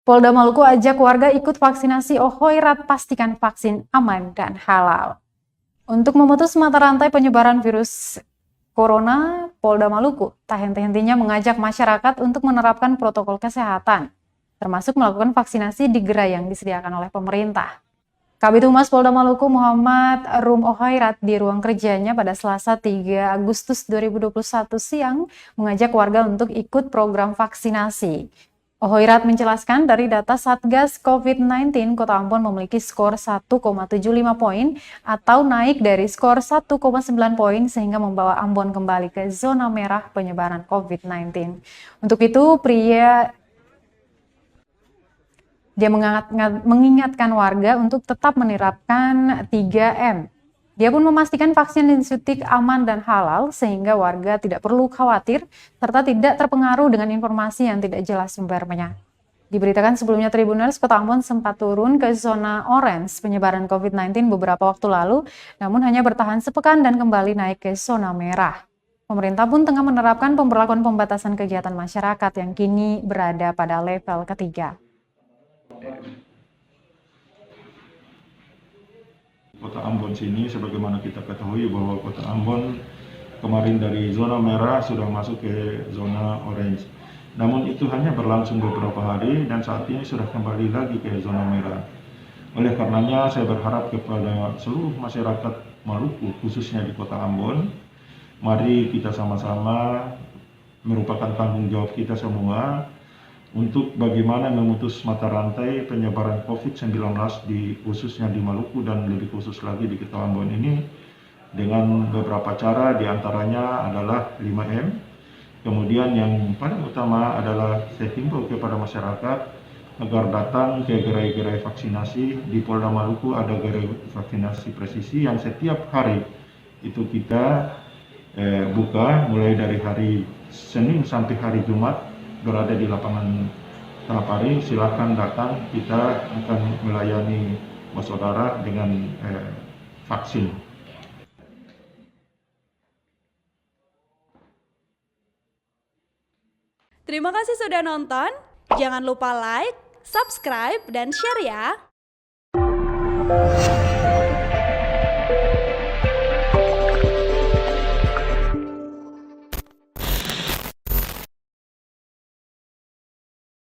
Polda Maluku ajak warga ikut vaksinasi Ohoirat, pastikan vaksin aman dan halal. Untuk memutus mata rantai penyebaran virus corona, Polda Maluku tak henti-hentinya mengajak masyarakat untuk menerapkan protokol kesehatan, termasuk melakukan vaksinasi di gerai yang disediakan oleh pemerintah. Kabid Humas Polda Maluku Muhammad Rum Ohoirat di ruang kerjanya pada Selasa 3 Agustus 2021 siang mengajak warga untuk ikut program vaksinasi. Ohoirat menjelaskan dari data Satgas COVID-19, Kota Ambon memiliki skor 1,75 poin atau naik dari skor 1,9 poin sehingga membawa Ambon kembali ke zona merah penyebaran COVID-19. Untuk itu, dia mengingatkan warga untuk tetap menerapkan 3M. Dia pun memastikan vaksin yang disuntik aman dan halal sehingga warga tidak perlu khawatir serta tidak terpengaruh dengan informasi yang tidak jelas sumbernya. Diberitakan sebelumnya Tribuners, Kota Ambon sempat turun ke zona orange penyebaran COVID-19 beberapa waktu lalu, namun hanya bertahan sepekan dan kembali naik ke zona merah. Pemerintah pun tengah menerapkan pemberlakuan pembatasan kegiatan masyarakat yang kini berada pada level ketiga. Kota Ambon sini, sebagaimana kita ketahui bahwa Kota Ambon kemarin dari zona merah sudah masuk ke zona orange. Namun itu hanya berlangsung beberapa hari dan saat ini sudah kembali lagi ke zona merah. Oleh karenanya saya berharap kepada seluruh masyarakat Maluku, khususnya di Kota Ambon, mari kita sama-sama merupakan tanggung jawab kita semua untuk bagaimana memutus mata rantai penyebaran COVID-19 khususnya di Maluku dan lebih khusus lagi di Kota Ambon ini dengan beberapa cara, diantaranya adalah 5M. Kemudian yang paling utama adalah saya himbau kepada masyarakat agar datang ke gerai-gerai vaksinasi. Di Polda Maluku ada gerai vaksinasi presisi yang setiap hari itu kita buka mulai dari hari Senin sampai hari Jumat, berada di lapangan Tanapari. Silakan datang, kita akan melayani saudara dengan vaksin. Terima kasih sudah nonton. Jangan lupa like, subscribe, dan share ya.